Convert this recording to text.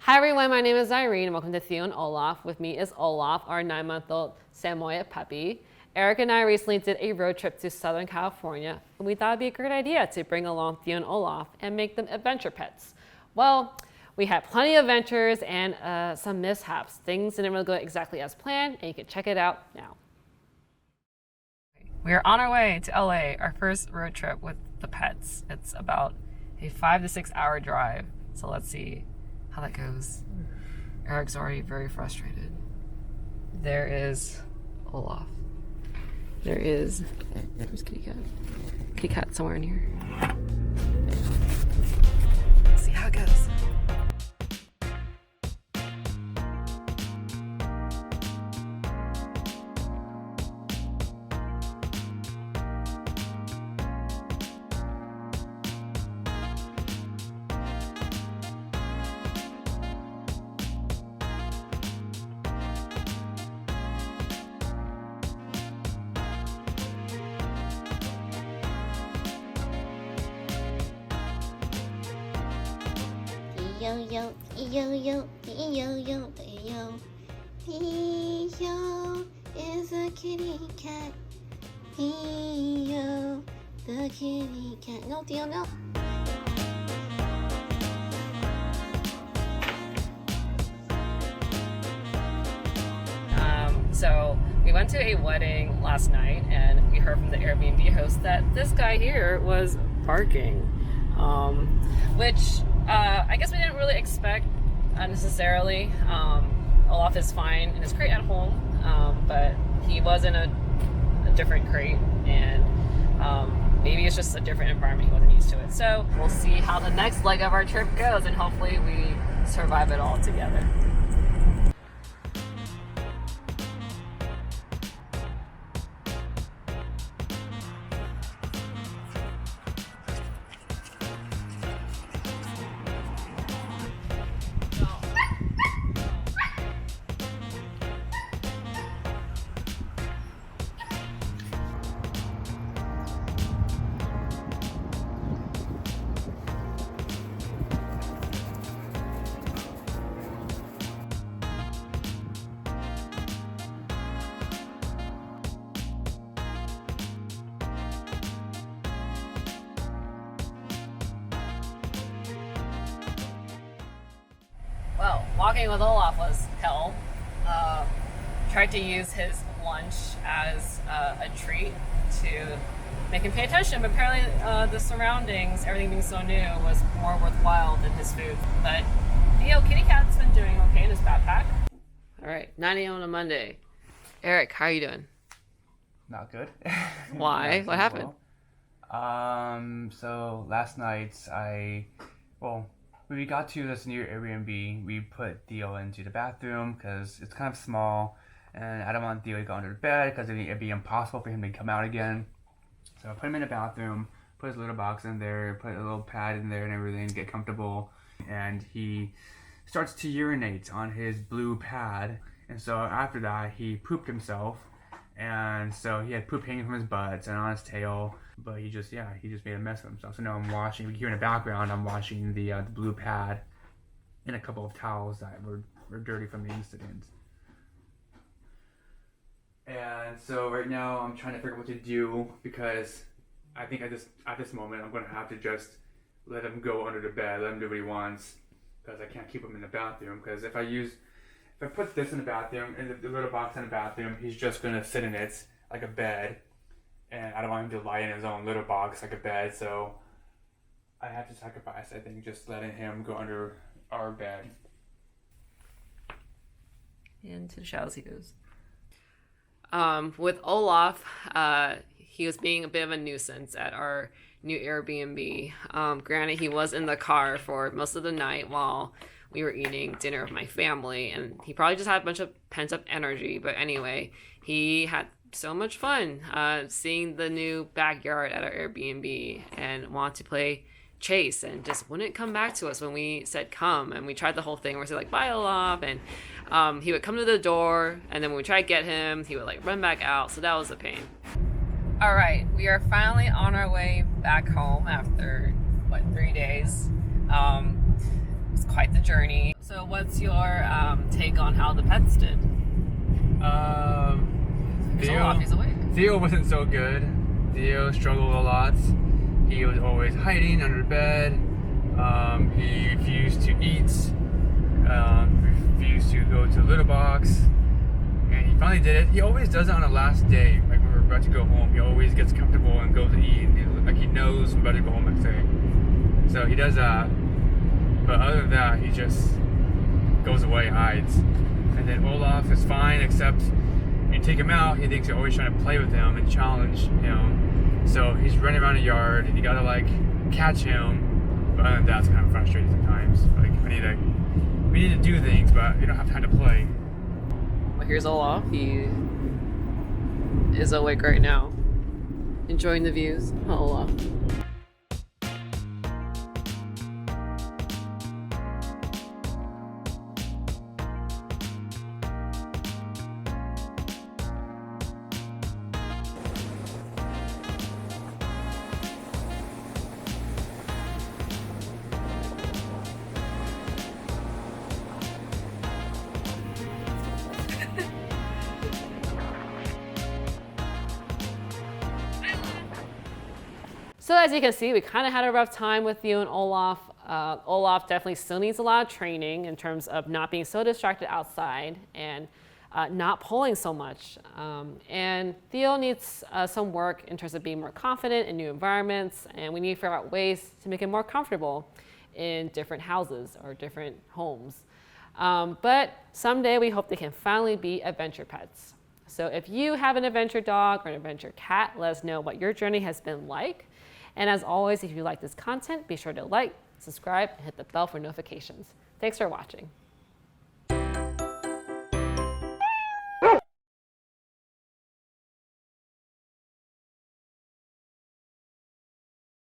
Hi everyone, my name is Irene and welcome to Theo and Olaf. With me is Olaf, our 9-month-old Samoyed puppy. Eric and I recently did a road trip to Southern California and we thought it'd be a great idea to bring along Theo and Olaf and make them adventure pets. Well, we had plenty of adventures and some mishaps. Things didn't really go exactly as planned and you can check it out now. We are on our way to LA, our first road trip with the pets. It's about a 5 to 6 hour drive, so let's see how that goes. Eric's already very frustrated. There is Olaf. There's Kitty Cat. Kitty Cat somewhere in here. Let's see how it goes. Yo yo, yo yo, yo yo, yo. Theo is a kitty cat. Theo, the kitty cat. No, Theo, no. So we went to a wedding last night and we heard from the Airbnb host that this guy here was barking, which I guess we didn't really expect necessarily. Olaf is fine in his crate at home, but he was in a different crate and maybe it's just a different environment, he wasn't used to it. So we'll see how the next leg of our trip goes and hopefully we survive it all together. Well, walking with Olaf was hell. Tried to use his lunch as a treat to make him pay attention, but apparently the surroundings, everything being so new, was more worthwhile than his food. But Kitty Cat's been doing okay in his backpack. All right, 9 a.m. on a Monday. Eric, how are you doing? Not good. Why? What happened? So last night when we got to this new Airbnb, we put Theo into the bathroom because it's kind of small and I don't want Theo to go under the bed because it'd be impossible for him to come out again. So I put him in the bathroom, put his little box in there, put a little pad in there and everything, get comfortable, and he starts to urinate on his blue pad. And so after that, he pooped himself. And so he had poop hanging from his butt and on his tail, but he just made a mess of himself. So now I'm washing, you can hear in the background, I'm washing the blue pad and a couple of towels that were dirty from the incident. And so right now I'm trying to figure out what to do because I think at this moment I'm going to have to just let him go under the bed, let him do what he wants, because I can't keep him in the bathroom. Because if I put this in the bathroom, in the little box in the bathroom, he's just going to sit in it like a bed. And I don't want him to lie in his own little box like a bed, so I have to sacrifice, I think, just letting him go under our bed. And to the shadows he goes. With Olaf, he was being a bit of a nuisance at our new Airbnb. Granted, he was in the car for most of the night while we were eating dinner with my family, and he probably just had a bunch of pent-up energy. But anyway, he had so much fun seeing the new backyard at our Airbnb and wanted to play chase and just wouldn't come back to us when we said come. And we tried the whole thing where we said like, bye Olaf, and he would come to the door, and then when we tried to get him, he would like run back out. So that was a pain. All right, we are finally on our way back home after 3 days. It's quite the journey. So what's your take on how the pets did? He's awake. Theo wasn't so good. Theo struggled a lot. He was always hiding under bed. He refused to eat. Refused to go to the litter box. And he finally did it. He always does it on the last day. Like when we're about to go home, he always gets comfortable and goes to eat. And like he knows we're about to go home next day. So he does that. But other than that, he just goes away, hides. And then Olaf is fine, except when you take him out, he thinks you're always trying to play with him and challenge him. So he's running around the yard, and you gotta like catch him. But other than that, it's kind of frustrating sometimes. Like we need to do things, but we don't have time to play. Well, here's Olaf. He is awake right now, enjoying the views. Huh, Olaf. So as you can see, we kind of had a rough time with Theo and Olaf. Olaf definitely still needs a lot of training in terms of not being so distracted outside and not pulling so much. And Theo needs some work in terms of being more confident in new environments, and we need to figure out ways to make him more comfortable in different houses or different homes. But someday we hope they can finally be adventure pets. So if you have an adventure dog or an adventure cat, let us know what your journey has been like. And as always, if you like this content, be sure to like, subscribe, and hit the bell for notifications. Thanks for watching.